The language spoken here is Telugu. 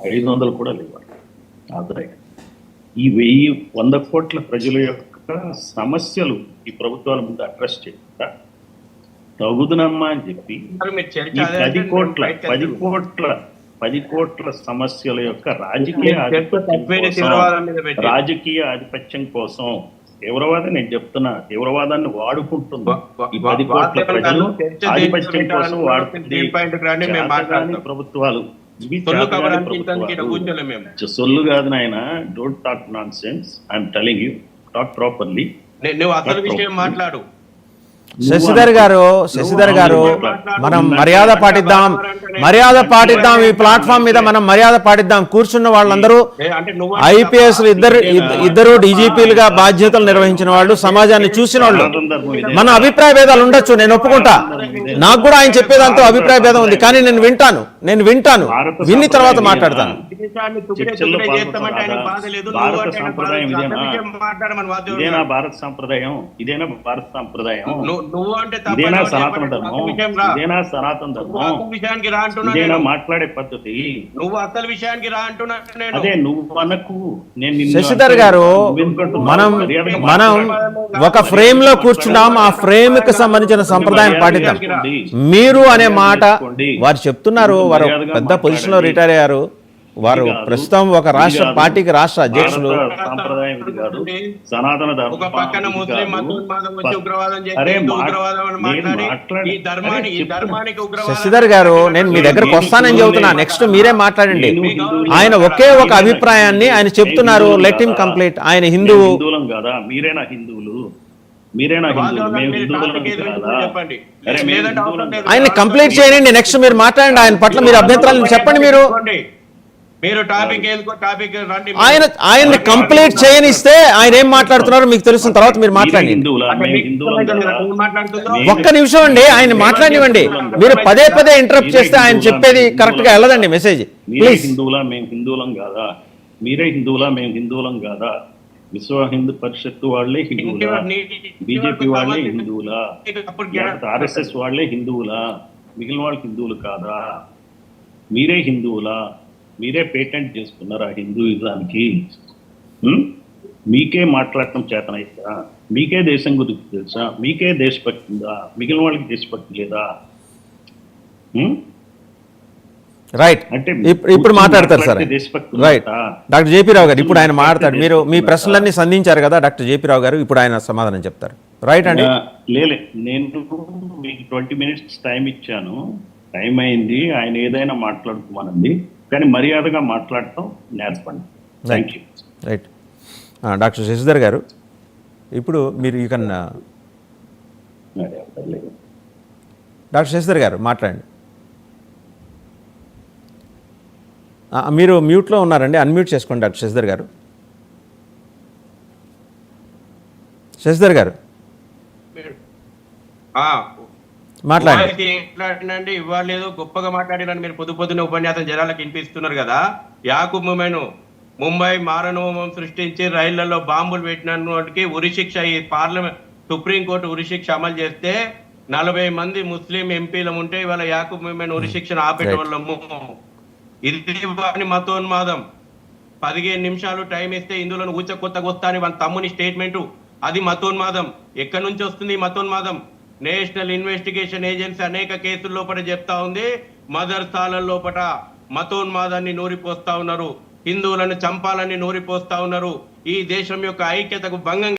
500 కూడా లేవు ఆదాయం. ఈ 100 కోట్ల ప్రజల యొక్క సమస్యలు ఈ ప్రభుత్వాల ముందు అడ్రస్ చేయకుండా తగుదనమ్మా అని చెప్పి ఈ 10 కోట్ల సమస్యల యొక్క రాజకీయ ఆధిపత్యం కోసం తీవ్రవాదం, నేను చెప్తున్నా, తీవ్రవాదాన్ని వాడుకుంటుంది ఈ 10 కోట్ల ప్రజలు ఆధిపత్యం కోసం వాడుతుంది ప్రభుత్వాలు. ఇవి సొల్లు కాదు నాయన. Don't talk non sense. I'm telling you, talk properly. అసలు విషయం మాట్లాడు. శశిధర్ గారు మనం మర్యాద పాటిద్దాం. ఈ ప్లాట్ఫామ్ మీద మనం మర్యాద పాటిద్దాం. కూర్చున్న వాళ్ళందరూ IPS ఇద్దరు DGPలుగా బాధ్యతలు నిర్వహించిన వాళ్ళు, సమాజాన్ని చూసిన వాళ్ళు. మన అభిప్రాయ భేదాలు ఉండొచ్చు, నేను ఒప్పుకుంటా. నాకు కూడా ఆయన చెప్పేదాంతో అభిప్రాయ భేదం ఉంది, కానీ నేను వింటాను. విన్ని తర్వాత మాట్లాడతాను. భారత సాంప్రదాయం ఇదేనా సనాతన ధర్మం? ఇదేనా మాట్లాడే పద్ధతి? నువ్వు అసలు విషయానికి రా అంటున్నా. అదే నువ్వు మనకు. శశిధర్ గారు, మనం ఒక ఫ్రేమ్ లో కూర్చున్నాం. ఆ ఫ్రేమ్ కి సంబంధించిన సంప్రదాయం పాటిద్దాం. మీరు అనే మాట వారు చెప్తున్నారు. వారు పెద్ద పొజిషన్ లో రిటైర్ అయ్యారు. వారు ప్రస్తుతం ఒక రాష్ట్ర పార్టీకి రాష్ట్ర అధ్యక్షులు. శశిధర్ గారు, నేను మీ దగ్గరకు వస్తానని చెబుతున్నా. నెక్స్ట్ మీరే మాట్లాడండి. ఆయన ఒకే ఒక అభిప్రాయాన్ని ఆయన చెప్తున్నారు. Let him complete. ఆయన హిందువు. ఆయన కంప్లీట్ చేయండి. నెక్స్ట్ మీరు మాట్లాడండి. ఆయన పట్ల మీరు అభ్యంతరాలు చెప్పండి. మీరు టాపిక్ రండి. ఆయన కంప్లీట్ చేయనిస్తే ఆయన ఏం మాట్లాడుతున్నారో మీకు తెలుసిన తర్వాత మీరు మాట్లాడండి. ఒక్క నిమిషం అండి, ఆయన మాట్లాడివ్వండి. మీరు పదే ఇంటరప్ట్ చేస్తే ఆయన చెప్పేది కరెక్ట్ గా వెళ్ళదండి మెసేజ్. ప్లీజ్. మేము హిందువులం కాదా? మీరే హిందువులా? మేము హిందువులం కాదా? విశ్వ హిందూ పరిషత్తు వాళ్ళే హిందువులా? BJP వాళ్ళే హిందువులా? RSS వాళ్ళే హిందువులా? మిగిలిన వాళ్ళు హిందువులు కాదా? మీరే హిందువులా? మీరే పేటెంట్ చేసుకున్నారా హిందూయిజానికి? మీకే మాట్లాడటం చేతనైతే? మీకే దేశం గురించి తెలుసా? మీకే దేశభక్తి ఉందా? మిగిలిన వాళ్ళకి దేశభక్తి లేదా? రైట్. అంటే ఇప్పుడు మాట్లాడతారు సార్. రైట్. డాక్టర్ JP రావు గారు ఇప్పుడు ఆయన మాట్లాడతారు. మీరు మీ ప్రశ్నలన్నీ సంధించారు కదా డాక్టర్ JP రావు గారు, ఇప్పుడు ఆయన సమాధానం చెప్తారు. రైట్ అండి. లేలే, నేను మీకు 20 minutes టైం ఇచ్చాను. టైం అయింది. ఆయన ఏదైనా మాట్లాడుకోమనండి, కానీ మర్యాదగా మాట్లాడటం నేర్పండి. Thank you. Right. Doctor Shashidhar garu, ఇప్పుడు మీరు యూ కెన్. డాక్టర్ శశిధర్ గారు మాట్లాడండి. మీరు మ్యూట్లో ఉన్నారండి, అన్మ్యూట్ చేసుకోండి డాక్టర్ శశిధర్ గారు. శశిధర్ గారు మాట్లాడండి. ఇవాళ ఏదో గొప్పగా మాట్లాడినని మీరు పొద్దున ఉపన్యాసం జనాలకు వినిపిస్తున్నారు కదా. యాకూబ్ మొమెన్ ముంబై మారణహోమం సృష్టించి రైళ్లలో బాంబులు పెట్టినకి ఉరిశిక్ష ఈ పార్లమెంట్ సుప్రీంకోర్టు ఉరిశిక్ష అమలు చేస్తే 40 మంది ముస్లిం ఎంపీలు ఉంటే ఇవాళ యాకూబ్ మొమెన్ ఉరిశిక్షను ఆపేటోళ్ళము. ఇది మతోన్మాదం. 15 నిమిషాలు టైం ఇస్తే ఇందులో కొత్తగా వస్తా అని వాళ్ళ తమ్ముని స్టేట్మెంటు. అది మతోన్మాదం. ఎక్కడి నుంచి వస్తుంది మతోన్మాదం? నేషనల్ ఇన్వెస్టిగేషన్ ఏజెన్సీ అనేక కేసుల లోపల చెప్తా ఉంది. మదర్సాల లోపల మతోన్మాదాన్ని నూరిపోస్తా ఉన్నారు, హిందువులను చంపాలని నూరిపోస్తా ఉన్నారు. ఈ దేశం యొక్క ఐక్యతకు భంగం